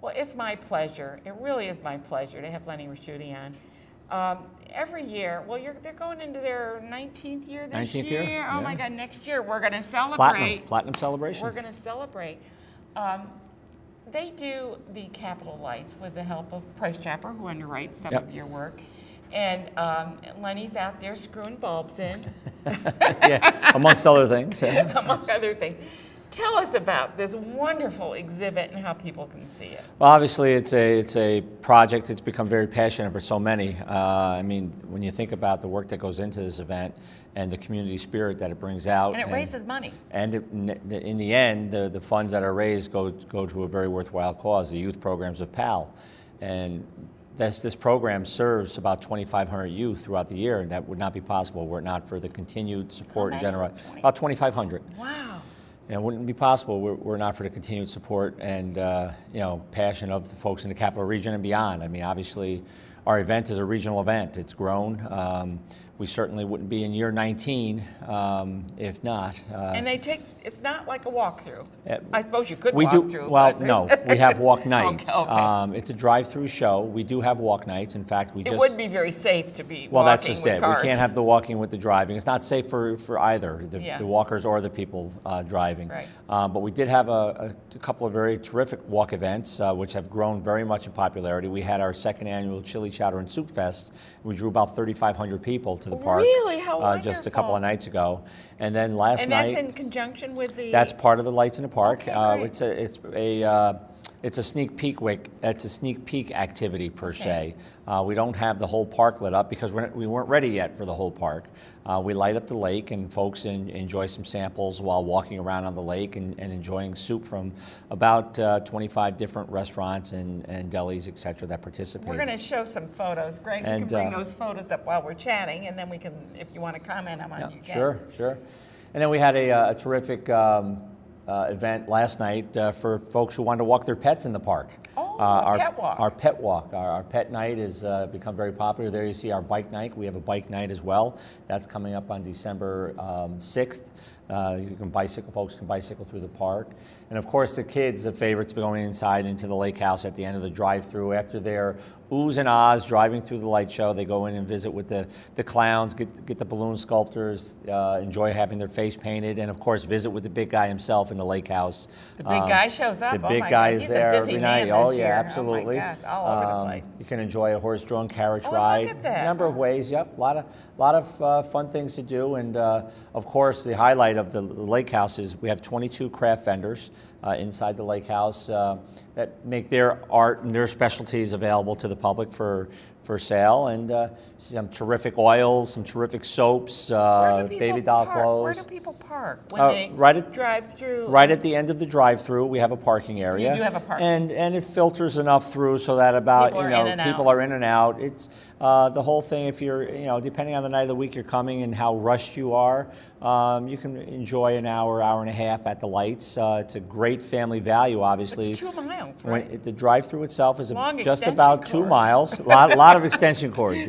Well, it's my pleasure. It really is my pleasure to have Lenny Ricciuti on. Every year, well, they're going into their 19th year this 19th year? Oh Yeah. my God, next year we're going to celebrate. Platinum celebration. We're going to celebrate. They do the Capitol Lights with the help of Price Chopper, who underwrites some of your work. And Lenny's out there screwing bulbs in. Yeah, amongst other things. Yeah. Among other things. Tell us about this wonderful exhibit and how people can see it. Well, obviously, it's a project that's become very passionate for so many. I mean, when you think about the work that goes into this event and the community spirit that it brings out, and it raises money. And in the end, the funds that are raised go to a very worthwhile cause, the youth programs of PAL, and this program serves about 2,500 youth throughout the year, and that would not be possible were it not for the continued support and generosity. About 2,500. Wow. And it wouldn't be possible were not for the continued support and passion of the folks in the Capital Region and beyond. I mean, obviously, our event is a regional event. It's grown. We certainly wouldn't be in year 19 if not. And it's not like a walkthrough. I suppose you could walk through. Well, no, we have walk nights. Okay. It's a drive-through show. We do have walk nights. In fact, it wouldn't be very safe to be well, walking that's just with it. cars. We can't have the walking with the driving. It's not safe for either, the walkers or the people driving. Right. But we did have a couple of very terrific walk events, which have grown very much in popularity. We had our second annual Chili Chowder and Soup Fest. We drew about 3,500 people to the park. Really? How wonderful. Just a couple of nights ago. And then last night... And that's in conjunction with the... That's part of the Lights in the Park. Okay, It's a sneak peek It's a sneak peek activity per se. We don't have the whole park lit up because we weren't ready yet for the whole park. We light up the lake and folks enjoy some samples while walking around on the lake and enjoying soup from about 25 different restaurants and delis, et cetera, that participate. We're going to show some photos. Greg, you can bring those photos up while we're chatting, and then we can, if you want to comment on them, you can. Sure. And then we had a terrific event last night for folks who wanted to walk their pets in the park. Our pet walk. Our pet walk. Our pet night has become very popular. There you see our bike night. We have a bike night as well. That's coming up on December 6th. Folks can bicycle through the park. And of course the kids, the favorites, going inside into the lake house at the end of the drive-through. After their oohs and ahs driving through the light show, they go in and visit with the clowns, get the balloon sculptors, enjoy having their face painted, and of course visit with the big guy himself in the lake house. The big guy shows up. The big guy is there every night. Oh yeah, absolutely. Oh my gosh, all over the place. You can enjoy a horse-drawn carriage ride. Look at that. A number of ways. Yep, a lot of fun things to do, and of course the highlight of the lake house is we have 22 craft vendors inside the lake house that make their art and their specialties available to the public for sale, and some terrific oils, some terrific soaps, baby doll clothes. Where do people park when they drive through? Right at the end of the drive-through, we have a parking area. You do have a parking. And it filters enough through so that about people are in and out. It's the whole thing. If you're depending on the night of the week you're coming and how rushed you are, you can enjoy an hour and a half at the lights. It's a great family value, obviously. It's 2 miles, right? The drive-through itself is just extension about 2 miles. A lot of extension cords.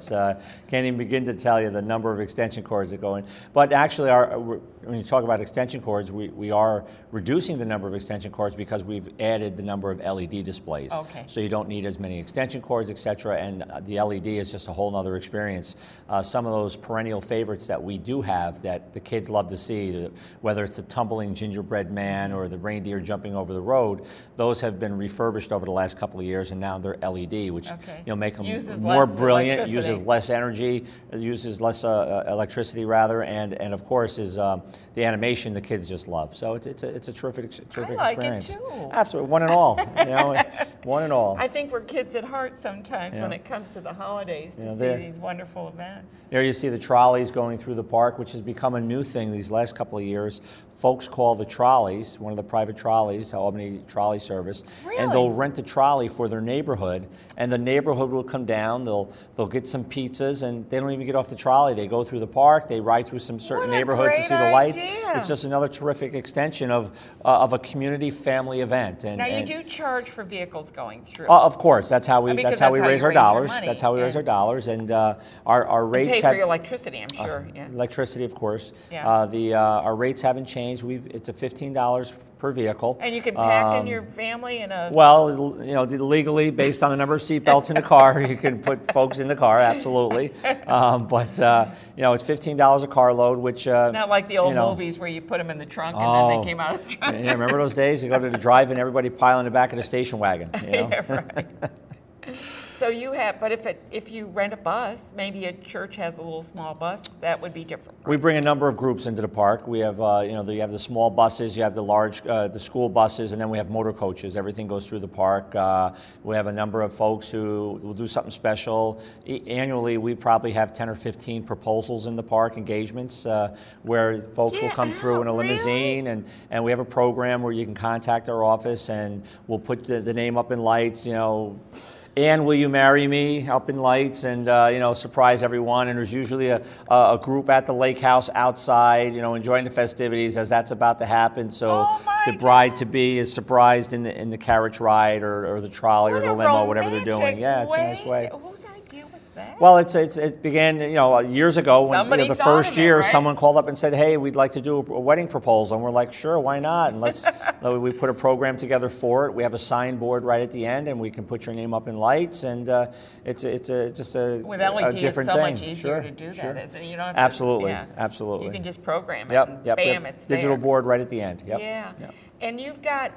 Can't even begin to tell you the number of extension cords that go in. But actually, when you talk about extension cords, we are reducing the number of extension cords because we've added the number of LED displays. Okay. So you don't need as many extension cords, et cetera, and the LED is just a whole other experience. Some of those perennial favorites that we do have that the kids love to see, whether it's the tumbling gingerbread man or the reindeer jumping over the road, those have been refurbished over the last couple of years, and now they're LED, which make them more brilliant, uses less energy, uses less electricity rather, and of course is the animation the kids just love. So it's a terrific experience. It too. Absolutely, one and all. One and all. I think we're kids at heart sometimes when it comes to the holidays to see these wonderful events. There you see the trolleys going through the park, which has become a new thing these last couple of years. Folks call the trolleys, one of the private trolleys, Albany Trolley Service, and they'll rent a trolley for their neighborhood, and the neighborhood will come down, they'll get some pizzas, and they don't even get off the trolley. They go through the park, they ride through some certain neighborhoods to see the lights. It's just another terrific extension of a community family event. And now you do charge for vehicles going through. Of course, that's how we raise our dollars. That's how we raise our dollars, and our rates for your electricity, I'm sure. Electricity, of course. Yeah. Our rates haven't changed. It's a $15 per vehicle. And you can pack in your family in a... Well, you know, legally, based on the number of seat belts in the car, you can put folks in the car, absolutely. But you know, it's $15 a carload, which Not like the old you know, movies where you put them in the trunk and then they came out of the trunk. Yeah, remember those days? You go to the drive-in, everybody pile in the back of the station wagon. You know? Yeah, right. So you have, but if you rent a bus, maybe a church has a little small bus, that would be different. We bring a number of groups into the park. We have, you know, you have the small buses, you have the large, the school buses, and then we have motor coaches. Everything goes through the park. We have a number of folks who will do something special. Annually, we probably have 10 or 15 proposals in the park, engagements, where folks will come through in a limousine, really? and we have a program where you can contact our office, and we'll put the name up in lights, you know, "And will you marry me?" up in lights, and you know, surprise everyone. And there's usually a group at the lake house outside, you know, enjoying the festivities as that's about to happen. So the bride to be is surprised in the carriage ride or the trolley or the limo, whatever they're doing. Yeah, it's a nice way. Whose idea was that? Well, it began, you know, years ago when, you Somebody know, the thought first of it, year right? someone called up and said, "Hey, we'd like to do a wedding proposal," and we're like, "Sure, why not?" And let's we put a program together for it. We have a signboard right at the end, and we can put your name up in lights, and it's just a With LED, different it's so thing. much easier Sure, to do that, sure. isn't it? You don't have to, Absolutely, yeah. absolutely. You can just program it, Yep, and yep. bam, Yep. it's Digital there. board right at the end. Yep. Yeah. Yep. And you've got,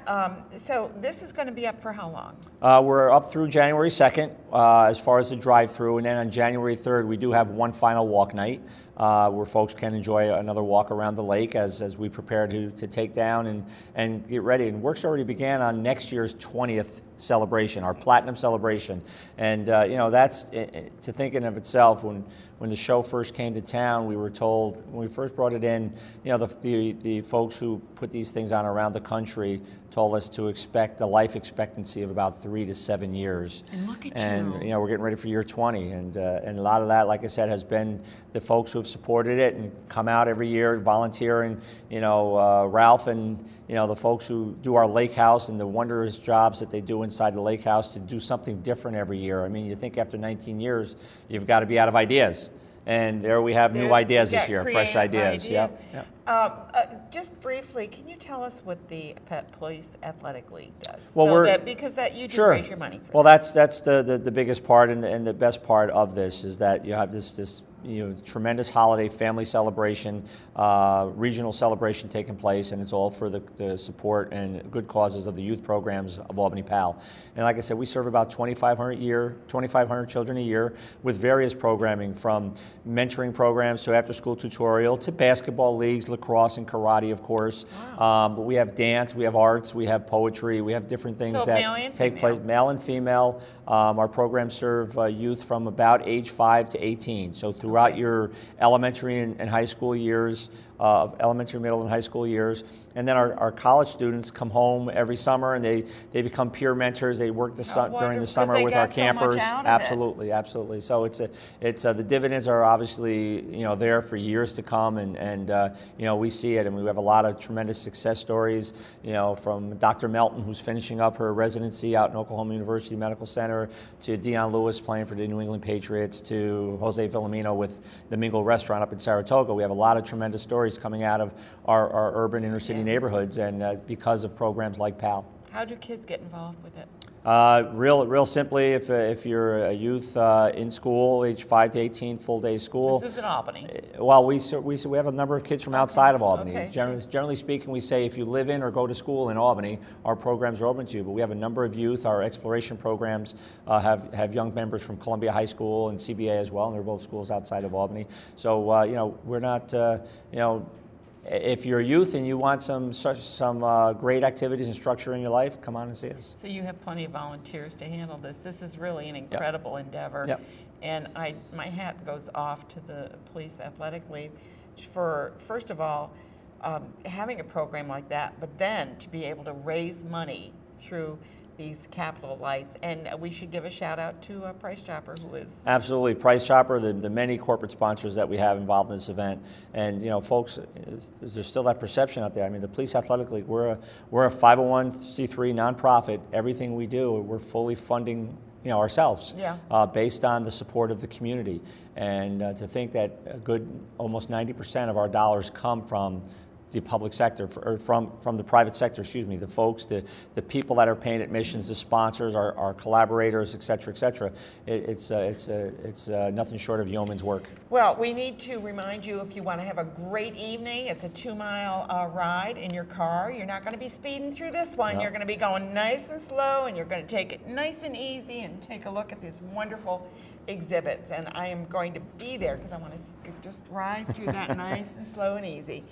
so this is going to be up for how long? We're up through January 2nd as far as the drive-through, and then on January 3rd we do have one final walk night where folks can enjoy another walk around the lake as we prepare to take down and get ready. And work's already began on next year's 20th celebration, our Platinum celebration. And you know, that's to think in of itself. When the show first came to town, we were told, when we first brought it in, you know, the folks who put these things on around the country told us to expect a life expectancy of about 3 to 7 years. And look at And you. you know, we're getting ready for year 20, and a lot of that, like I said, has been the folks who have supported it and come out every year, volunteer, and you know, Ralph and you know the folks who do our lake house and the wondrous jobs that they do inside the lake house to do something different every year. I mean, you think after 19 years, you've got to be out of ideas, and there we have new ideas this year, fresh ideas. Yep. Just briefly, can you tell us what the Pet Police Athletic League does? Well, because you do Sure. raise your money for Well, that. that's the biggest part and the best part of this is that you have this you know, tremendous holiday family celebration, regional celebration taking place, and it's all for the support and good causes of the youth programs of Albany PAL. And like I said, we serve about 2,500 children a year with various programming, from mentoring programs to after-school tutorial to basketball leagues, lacrosse and karate, of course. Wow. But we have dance, we have arts, we have poetry, we have different things So that male and take female. place, male and female. Our programs serve youth from about age 5 to 18. So throughout your elementary and high school years, elementary, middle, and high school years. And then our college students come home every summer and they become peer mentors. They work during wonderful, the summer 'cause they with our got so much campers. out of it. Absolutely, absolutely. So it's the dividends are obviously, you know, there for years to come, and you know, we see it, and we have a lot of tremendous success stories, you know, from Dr. Melton, who's finishing up her residency out in Oklahoma University Medical Center, to Deion Lewis playing for the New England Patriots, to Jose Filomeno with the Mingle Restaurant up in Saratoga. We have a lot of tremendous stories coming out of our urban inner city neighborhoods, and because of programs like PAL. How do kids get involved with it? Real simply, if you're a youth in school, age 5 to 18, full day school. This is in Albany. Well, we have a number of kids from outside of Albany. Okay. Generally speaking, we say if you live in or go to school in Albany, our programs are open to you. But we have a number of youth. Our exploration programs have young members from Columbia High School and CBA as well, and they're both schools outside of Albany. So you know, we're not you know. If you're a youth and you want some great activities and structure in your life, come on and see us. So you have plenty of volunteers to handle this. This is really an incredible endeavor. Yep. And my hat goes off to the Police Athletic League for, first of all, having a program like that, but then to be able to raise money through these capital lights. And we should give a shout out to Price Chopper, who is... Absolutely. Price Chopper, the many corporate sponsors that we have involved in this event. And, you know, folks, there's still that perception out there. I mean, the Police Athletic League, we're a 501c3 nonprofit. Everything we do, we're fully funding, you know, ourselves, based on the support of the community. And to think that a good almost 90% of our dollars come from the public sector, or from the private sector, excuse me, the folks, the people that are paying admissions, the sponsors, our collaborators, et cetera, it's nothing short of yeoman's work. Well, we need to remind you, if you want to have a great evening, it's a 2-mile ride in your car. You're not going to be speeding through this one. No. You're going to be going nice and slow, and you're going to take it nice and easy and take a look at these wonderful exhibits. And I am going to be there because I want to just ride through that nice and slow and easy.